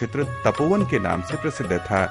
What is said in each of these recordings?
क्षेत्र तपोवन के नाम से प्रसिद्ध था।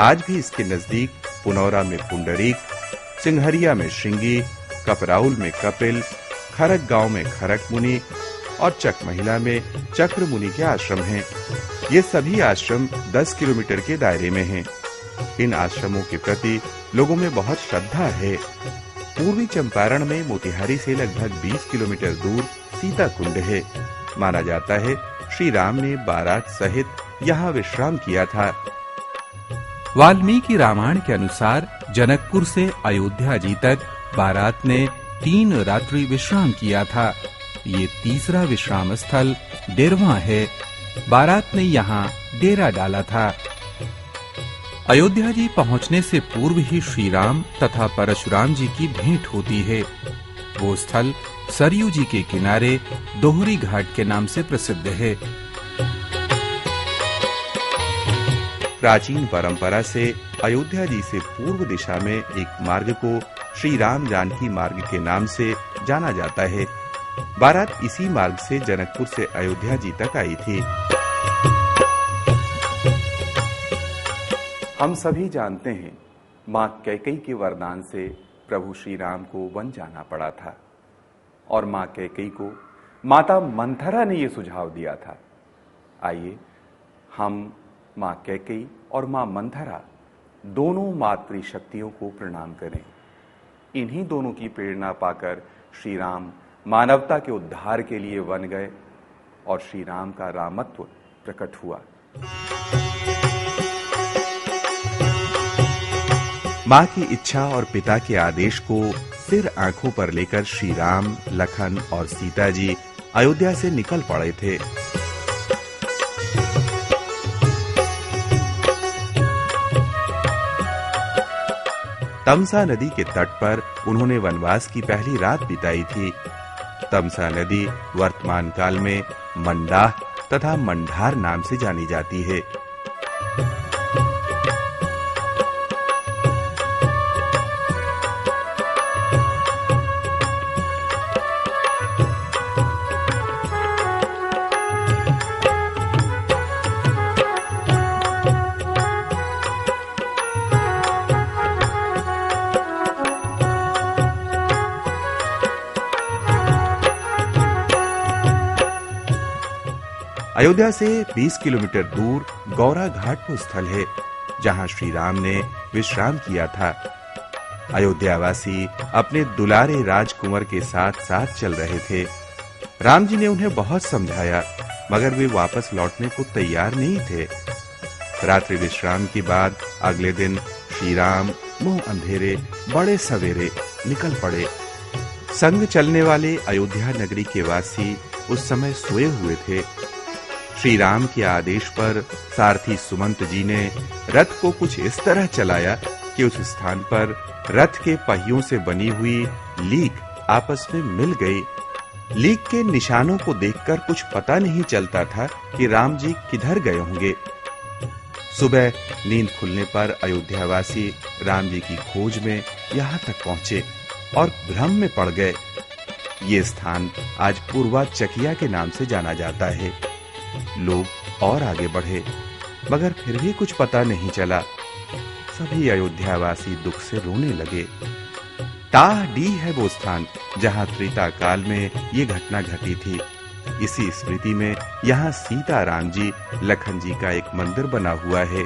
आज भी इसके नजदीक पुनौरा में पुंडरीक, सिंघरिया में श्रृंगी, कपराउल में कपिल, खरक गांव में खरक मुनि और चक महिला में चक्र मुनि के आश्रम हैं। ये सभी आश्रम 10 किलोमीटर के दायरे में हैं। इन आश्रमों के प्रति लोगों में बहुत श्रद्धा है। पूर्वी चंपारण में मोतिहारी से लगभग 20 किलोमीटर दूर सीता कुंड है। माना जाता है श्री राम ने बारात सहित यहाँ विश्राम किया था। वाल्मीकि रामायण के अनुसार जनकपुर से अयोध्या जी तक बारात ने 3 रात्रि विश्राम किया था। ये तीसरा विश्राम स्थल डेरवा है। बारात ने यहाँ डेरा डाला था। अयोध्या जी पहुँचने से पूर्व ही श्री राम तथा परशुराम जी की भेंट होती है। वो स्थल सरयू जी के किनारे दोहरी घाट के नाम से प्रसिद्ध है। प्राचीन परंपरा से अयोध्या जी से पूर्व दिशा में एक मार्ग को श्री राम जानकी मार्ग के नाम से जाना जाता है। बारात इसी मार्ग से जनकपुर से अयोध्या जी तक आई थी। हम सभी जानते हैं मां कैकेयी के वरदान से प्रभु श्री राम को वन जाना पड़ा था और मां कैकेयी को माता मंथरा ने यह सुझाव दिया था। आइए हम मां कैकेयी और मां मंथरा दोनों मातृशक्तियों को प्रणाम करें। इन्हीं दोनों की प्रेरणा पाकर श्री राम मानवता के उद्धार के लिए वन गए और श्री राम का रामत्व प्रकट हुआ। मां की इच्छा और पिता के आदेश को सिर आंखों पर लेकर श्री राम, लखन और सीता जी अयोध्या से निकल पड़े थे। तमसा नदी के तट पर उन्होंने वनवास की पहली रात बिताई थी। तमसा नदी वर्तमान काल में मंडाह तथा मंडार नाम से जानी जाती है। अयोध्या से 20 किलोमीटर दूर गौरा घाट वो स्थल है जहां श्री राम ने विश्राम किया था। अयोध्यावासी अपने दुलारे राजकुंवर के साथ साथ चल रहे थे। राम जी ने उन्हें बहुत समझाया मगर वे वापस लौटने को तैयार नहीं थे। रात्रि विश्राम के बाद अगले दिन श्री राम मुंह अंधेरे बड़े सवेरे निकल पड़े। संग चलने वाले अयोध्या नगरी के वासी उस समय सोए हुए थे। श्री राम के आदेश पर सारथी सुमंत जी ने रथ को कुछ इस तरह चलाया कि उस स्थान पर रथ के पहियों से बनी हुई लीक आपस में मिल गई। लीक के निशानों को देखकर कुछ पता नहीं चलता था कि राम जी किधर गए होंगे। सुबह नींद खुलने पर अयोध्यावासी राम जी की खोज में यहाँ तक पहुंचे और भ्रम में पड़ गए। ये स्थान आज पूर्वा चकिया के नाम से जाना जाता है। लोग और आगे बढ़े मगर फिर भी कुछ पता नहीं चला। सभी अयोध्यावासी दुख से रोने लगे। टाह डी है वो स्थान जहां त्रेता काल में ये घटना घटी थी। इसी स्मृति में यहाँ सीता राम जी, लखन जी का एक मंदिर बना हुआ है।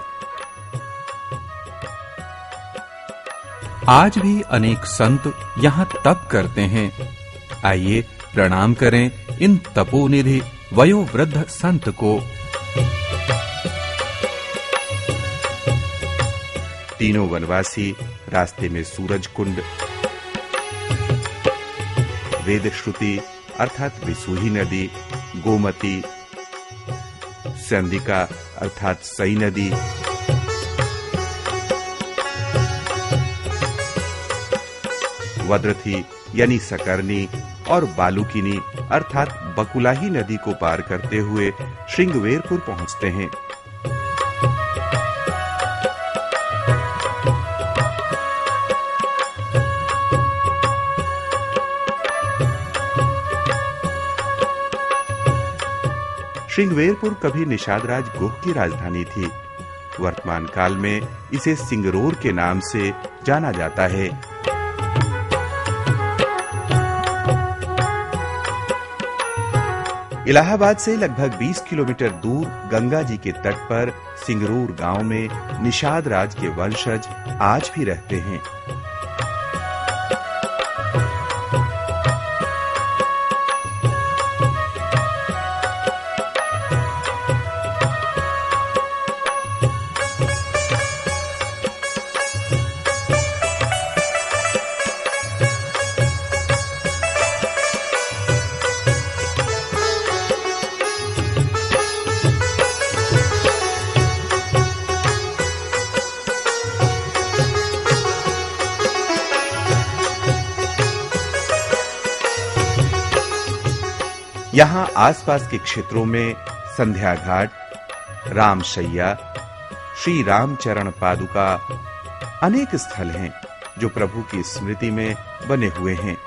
आज भी अनेक संत यहाँ तप करते हैं। आइए प्रणाम करें इन तपोनिधि वयोवृद्ध संत को। तीनों वनवासी रास्ते में सूरज कुंड, वेदश्रुति अर्थात विसूही नदी, गोमती, संदिका अर्थात सई नदी, वद्रथी यानी सकरनी और बालुकिनी अर्थात बकुलाही नदी को पार करते हुए श्रृंगवेरपुर पहुंचते हैं। श्रृंगवेरपुर कभी निषाद राज गुह की राजधानी थी। वर्तमान काल में इसे सिंगरौर के नाम से जाना जाता है। इलाहाबाद से लगभग 20 किलोमीटर दूर गंगा जी के तट पर सिंगरौर गांव में निषाद राज के वंशज आज भी रहते हैं। यहाँ आसपास के क्षेत्रों में संध्या घाट, रामशैया, श्री रामचरण पादुका अनेक स्थल हैं जो प्रभु की स्मृति में बने हुए हैं।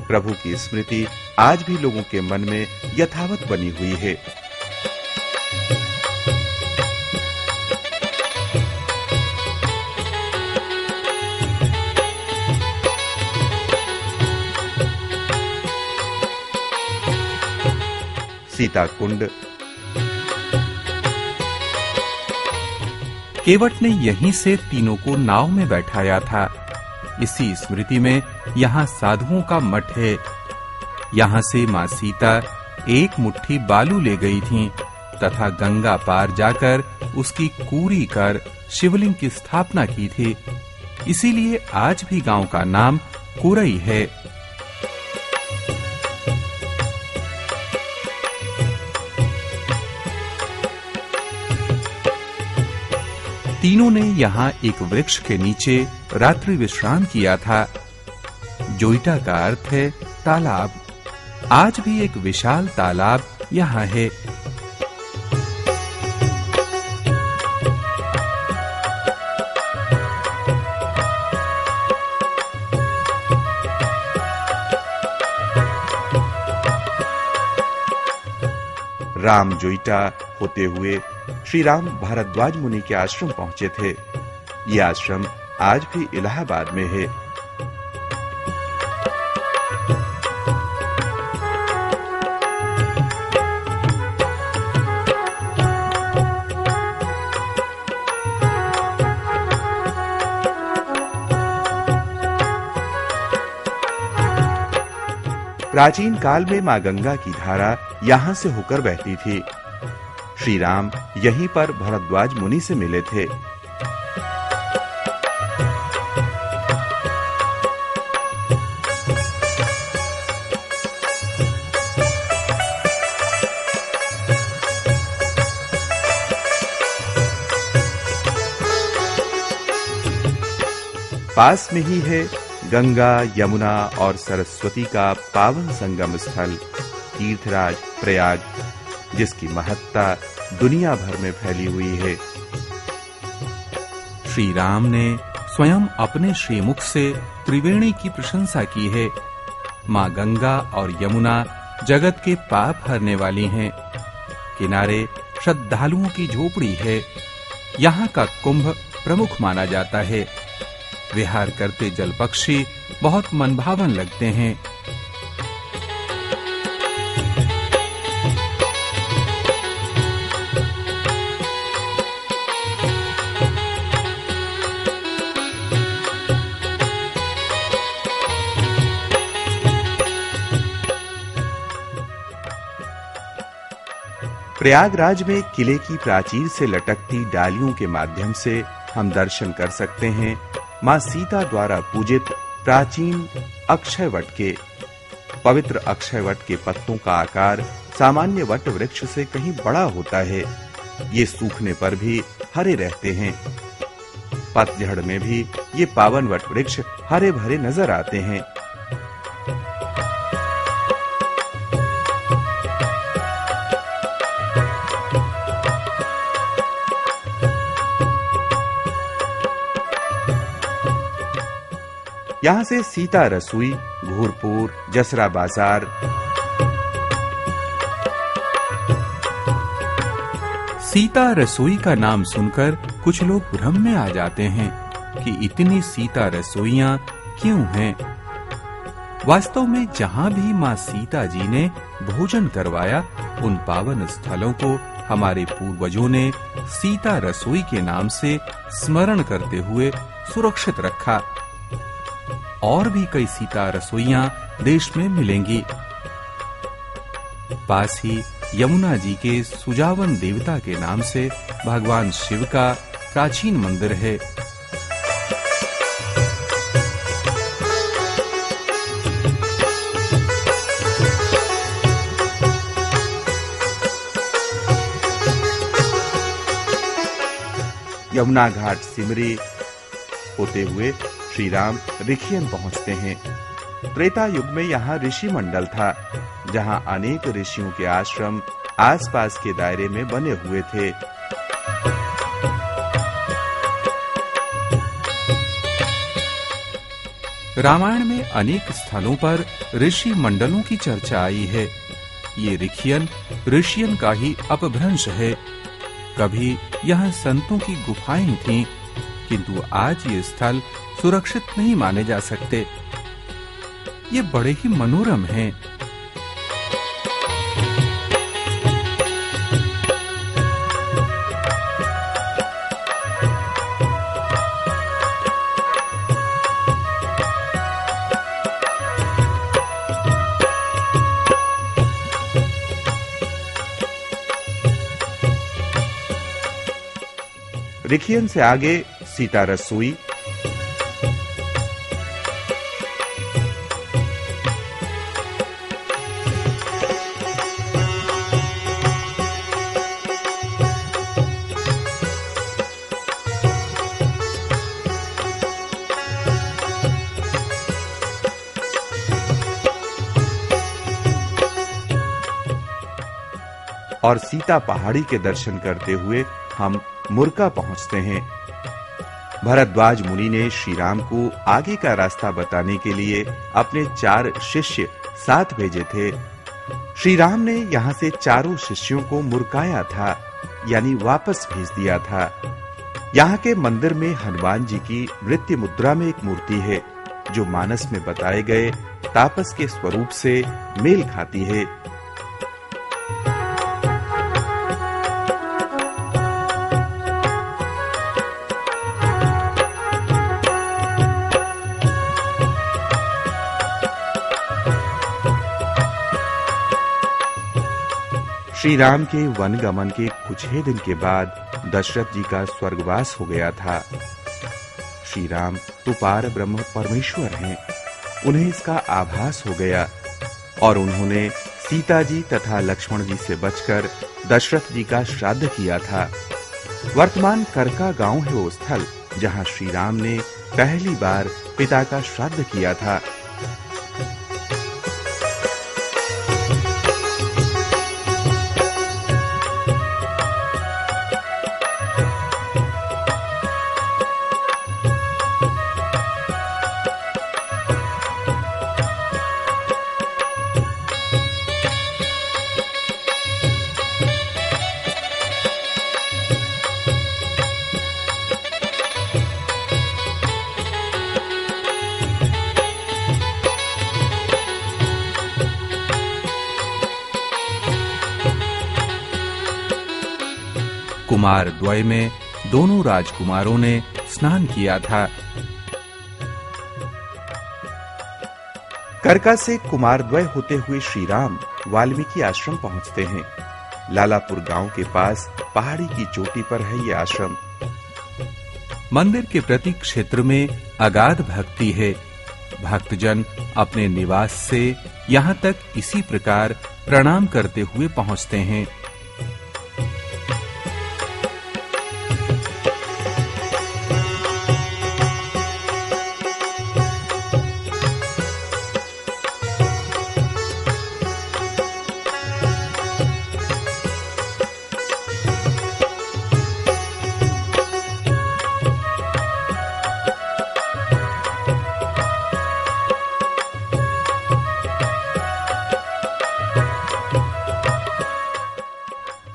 प्रभु की स्मृति आज भी लोगों के मन में यथावत बनी हुई है। सीता कुंड। केवट ने यहीं से तीनों को नाव में बैठाया था। इसी स्मृति में यहाँ साधुओं का मठ है। यहाँ से माँ सीता एक मुट्ठी बालू ले गई थीं तथा गंगा पार जाकर उसकी कूरी कर शिवलिंग की स्थापना की थी। इसीलिए आज भी गांव का नाम कुरई है। तीनों ने यहाँ एक वृक्ष के नीचे रात्रि विश्राम किया था। जोईटा का अर्थ है तालाब। आज भी एक विशाल तालाब यहाँ है। राम जोईटा होते हुए श्री राम भारद्वाज मुनि के आश्रम पहुंचे थे। ये आश्रम आज भी इलाहाबाद में है। प्राचीन काल में मां गंगा की धारा यहां से होकर बहती थी। श्री राम यहीं पर भरद्वाज मुनि से मिले थे। पास में ही है गंगा, यमुना और सरस्वती का पावन संगम स्थल तीर्थराज प्रयाग, जिसकी महत्ता दुनिया भर में फैली हुई है। श्री राम ने स्वयं अपने श्रीमुख से त्रिवेणी की प्रशंसा की है। मां गंगा और यमुना जगत के पाप हरने वाली हैं। किनारे श्रद्धालुओं की झोपड़ी है। यहाँ का कुंभ प्रमुख माना जाता है। विहार करते जल पक्षी बहुत मनभावन लगते हैं। प्रयागराज में किले की प्राचीर से लटकती डालियों के माध्यम से हम दर्शन कर सकते हैं मां सीता द्वारा पूजित प्राचीन अक्षय वट के। पवित्र अक्षय वट के पत्तों का आकार सामान्य वट वृक्ष से कहीं बड़ा होता है। ये सूखने पर भी हरे रहते हैं। पतझड़ में भी ये पावन वट वृक्ष हरे भरे नजर आते हैं। यहां से सीता रसोई, घूरपुर, जसरा बाजार, सीता रसोई का नाम सुनकर कुछ लोग भ्रम में आ जाते हैं कि इतनी सीता रसोइयां क्यों हैं। वास्तव में जहां भी मां सीता जी ने भोजन करवाया, उन पावन स्थलों को हमारे पूर्वजों ने सीता रसोई के नाम से स्मरण करते हुए सुरक्षित रखा। और भी कई सीता रसोइयां देश में मिलेंगी। पास ही यमुना जी के सुजावन देवता के नाम से भगवान शिव का प्राचीन मंदिर है। यमुना घाट सिमरी होते हुए श्री राम ऋषियन पहुंचते हैं। त्रेता युग में यहाँ ऋषि मंडल था, जहाँ अनेक ऋषियों के आश्रम आसपास के दायरे में बने हुए थे। रामायण में अनेक स्थलों पर ऋषि मंडलों की चर्चा आई है। ये ऋषियन का ही अपभ्रंश है। कभी यहाँ संतों की गुफाएं थीं, किंतु आज ये स्थल सुरक्षित नहीं माने जा सकते। ये बड़े ही मनोरम हैं। ऋषियन से आगे सीता रसोई, और सीता पहाड़ी के दर्शन करते हुए हम मुर्का पहुंचते हैं। भरद्वाज मुनि ने श्री राम को आगे का रास्ता बताने के लिए अपने 4 शिष्य साथ भेजे थे। श्री राम ने यहाँ से चारों शिष्यों को मुर्काया था, यानी वापस भेज दिया था। यहाँ के मंदिर में हनुमान जी की नृत्य मुद्रा में एक मूर्ति है, जो मानस में बताए गए तापस के स्वरूप से मेल खाती है। श्री राम के वनगमन के कुछ ही दिन के बाद दशरथ जी का स्वर्गवास हो गया था। श्री राम तो पार ब्रह्म परमेश्वर हैं। उन्हें इसका आभास हो गया और उन्होंने सीता जी तथा लक्ष्मण जी से बचकर दशरथ जी का श्राद्ध किया था। वर्तमान करका गांव है वो स्थल जहां श्री राम ने पहली बार पिता का श्राद्ध किया था। कुमार द्वय में दोनों राजकुमारों ने स्नान किया था। करका से कुमारद्वय होते हुए श्री राम वाल्मीकि आश्रम पहुंचते हैं। लालापुर गांव के पास पहाड़ी की चोटी पर है ये आश्रम। मंदिर के प्रति क्षेत्र में अगाध भक्ति है। भक्तजन अपने निवास से यहाँ तक इसी प्रकार प्रणाम करते हुए पहुँचते हैं।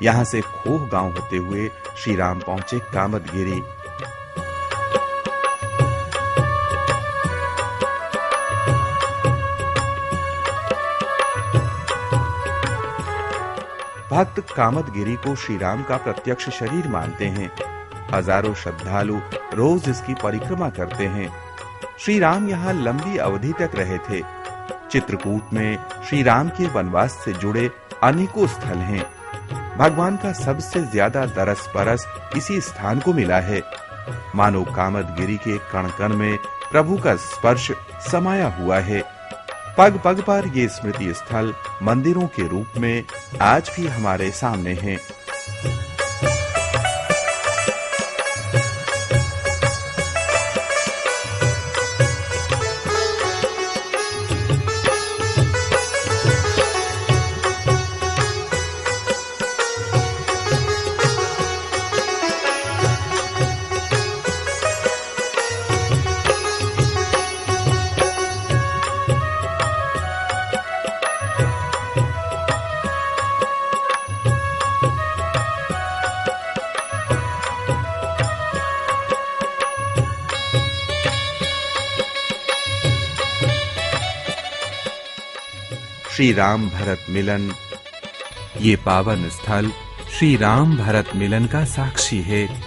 यहां से खोह गांव होते हुए श्री राम पहुंचे कामदगिरी। भक्त कामदगिरी को श्री राम का प्रत्यक्ष शरीर मानते हैं। हजारों श्रद्धालु रोज इसकी परिक्रमा करते हैं। श्री राम यहाँ लंबी अवधि तक रहे थे। चित्रकूट में श्री राम के वनवास से जुड़े अनेकों स्थल हैं। भगवान का सबसे ज्यादा दरस परस इसी स्थान को मिला है। मानो कामदगिरी के कण कण में प्रभु का स्पर्श समाया हुआ है। पग पग पर ये स्मृति स्थल मंदिरों के रूप में आज भी हमारे सामने हैं। श्री राम भरत मिलन। ये पावन स्थल श्री राम भरत मिलन का साक्षी है।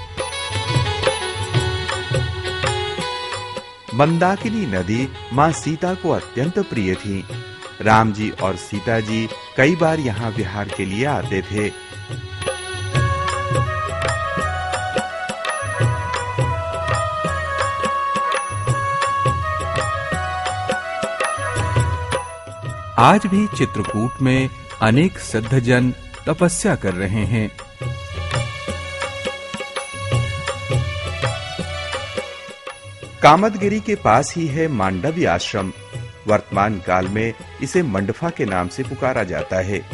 मंदाकिनी नदी मां सीता को अत्यंत प्रिय थी। राम जी और सीता जी कई बार यहाँ विहार के लिए आते थे। आज भी चित्रकूट में अनेक सिद्धजन तपस्या कर रहे हैं। कामदगिरी के पास ही है मांडव्य आश्रम। वर्तमान काल में इसे मंडफा के नाम से पुकारा जाता है।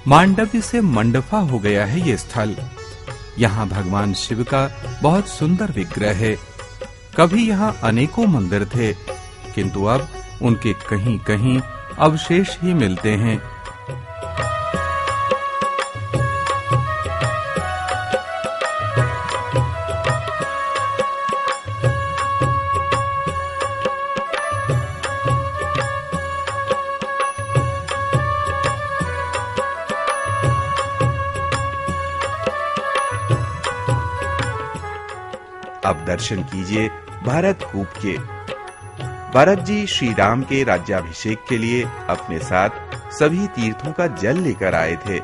मांडव्य से मंडफा हो गया है ये स्थल। यहाँ भगवान शिव का बहुत सुंदर विग्रह है। कभी यहाँ अनेकों मंदिर थे, किंतु अब उनके कहीं-कहीं अवशेष ही मिलते हैं। अब दर्शन कीजिए भरत कूप के। भरत जी श्री राम के राज्याभिषेक के लिए अपने साथ सभी तीर्थों का जल लेकर आए थे।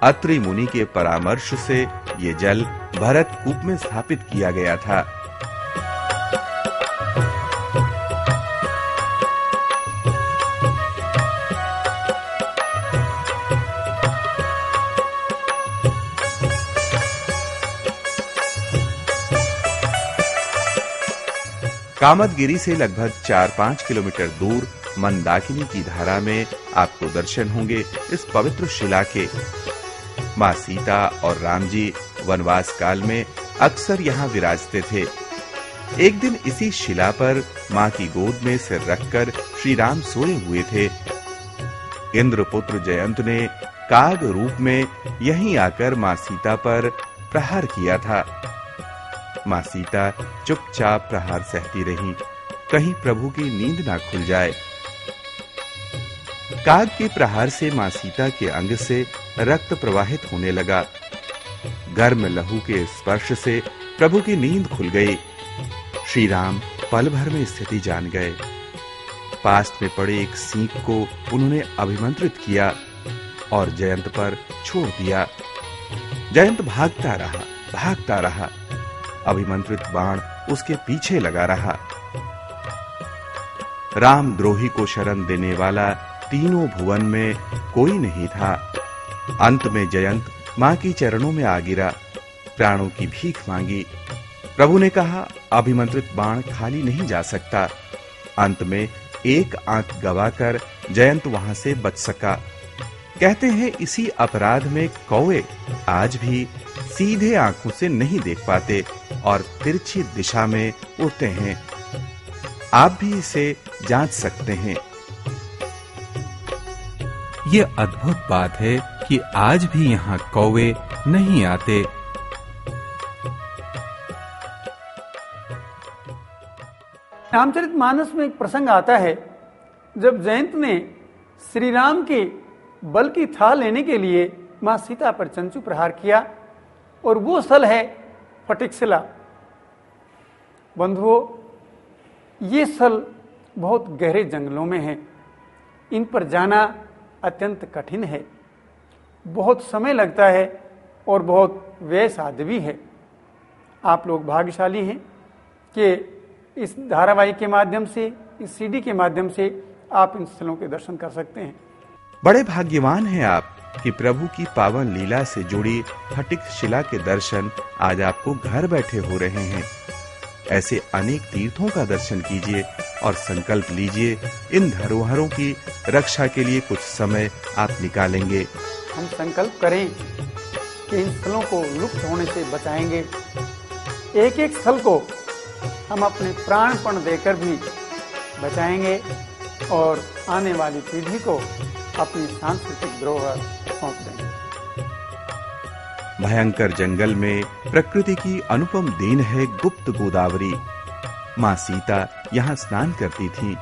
अत्रि मुनि के परामर्श से ये जल भरत कूप में स्थापित किया गया था। कामदगिरी से लगभग 4-5 किलोमीटर दूर मंदाकिनी की धारा में आपको दर्शन होंगे इस पवित्र शिला के। मां सीता और राम जी वनवास काल में अक्सर यहाँ विराजते थे। एक दिन इसी शिला पर मां की गोद में सिर रखकर श्री राम सोए हुए थे। इंद्रपुत्र जयंत ने काग रूप में यहीं आकर मां सीता पर प्रहार किया था। मां सीता चुपचाप प्रहार सहती रही, कहीं प्रभु की नींद ना खुल जाए। काग के प्रहार से मां सीता के अंग से रक्त प्रवाहित होने लगा। गर्म लहू के स्पर्श से प्रभु की नींद खुल गई। श्री राम पल भर में स्थिति जान गए। पास में पड़े एक सींग को उन्होंने अभिमंत्रित किया और जयंत पर छोड़ दिया। जयंत भागता रहा। अभिमंत्रित बाण उसके पीछे लगा रहा। रामद्रोही को शरण देने वाला तीनों भुवन में कोई नहीं था। अंत में जयंत मां की चरणों में आ गिरा, प्राणों की भीख मांगी। प्रभु ने कहा, अभिमंत्रित बाण खाली नहीं जा सकता। अंत में एक आंख गवाकर जयंत वहां से बच सका। कहते हैं इसी अपराध में कौवे आज भी सीधे आंखों से नहीं देख पाते और तिरछी दिशा में उड़ते हैं। आप भी इसे जांच सकते हैं। ये अद्भुत बात है कि आज भी यहाँ कौवे नहीं आते। रामचरितमानस में एक प्रसंग आता है जब जयंत ने श्री राम के बल की थाह लेने के लिए मां सीता पर चंचू प्रहार किया, और वो स्थल है फटिकशिला। बंधुओं, ये स्थल बहुत गहरे जंगलों में है। इन पर जाना अत्यंत कठिन है, बहुत समय लगता है और बहुत व्यय साध्य भी है। आप लोग भाग्यशाली हैं कि इस धारावाहिक के माध्यम से, इस सीडी के माध्यम से आप इन स्थलों के दर्शन कर सकते हैं। बड़े भाग्यवान हैं आप कि प्रभु की पावन लीला से जुड़ी फटिक शिला के दर्शन आज आपको घर बैठे हो रहे हैं। ऐसे अनेक तीर्थों का दर्शन कीजिए और संकल्प लीजिए, इन धरोहरों की रक्षा के लिए कुछ समय आप निकालेंगे। हम संकल्प करें कि इन स्थलों को लुप्त होने से बचाएंगे। एक एक स्थल को हम अपने प्राणपण देकर भी बचाएंगे और आने वाली पीढ़ी को अपनी सांस्कृतिक धरोहर सौंप देंगे। भयंकर जंगल में प्रकृति की अनुपम देन है गुप्त गोदावरी। मां सीता यहाँ स्नान करती थी।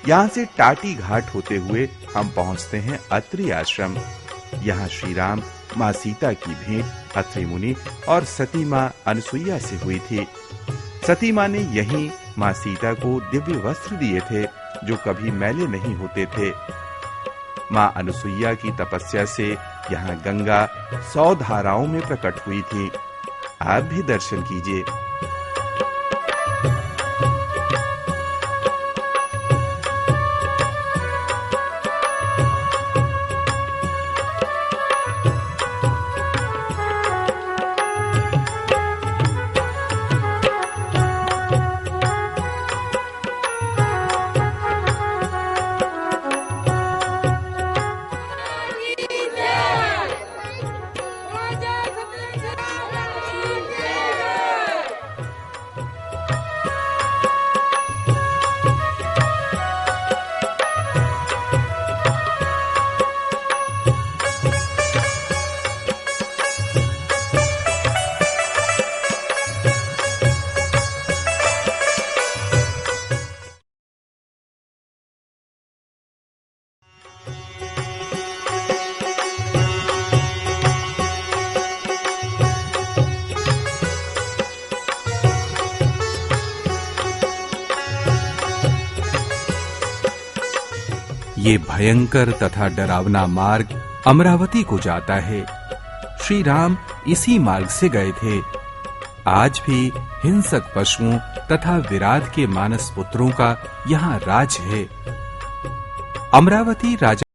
यहाँ से टाटी घाट होते हुए हम पहुंचते हैं अत्रि आश्रम। यहाँ श्री राम माँ सीता की भेंट अत्रि मुनि और सती माँ अनसुईया से हुई थी। सती माँ ने यहीं माँ सीता को दिव्य वस्त्र दिए थे जो कभी मैले नहीं होते थे। माँ अनसुईया की तपस्या से यहाँ गंगा 100 धाराओं में प्रकट हुई थी। आप भी दर्शन कीजिए। ये भयंकर तथा डरावना मार्ग अमरावती को जाता है। श्री राम इसी मार्ग से गए थे। आज भी हिंसक पशुओं तथा विराट के मानस पुत्रों का यहाँ राज है। अमरावती राजा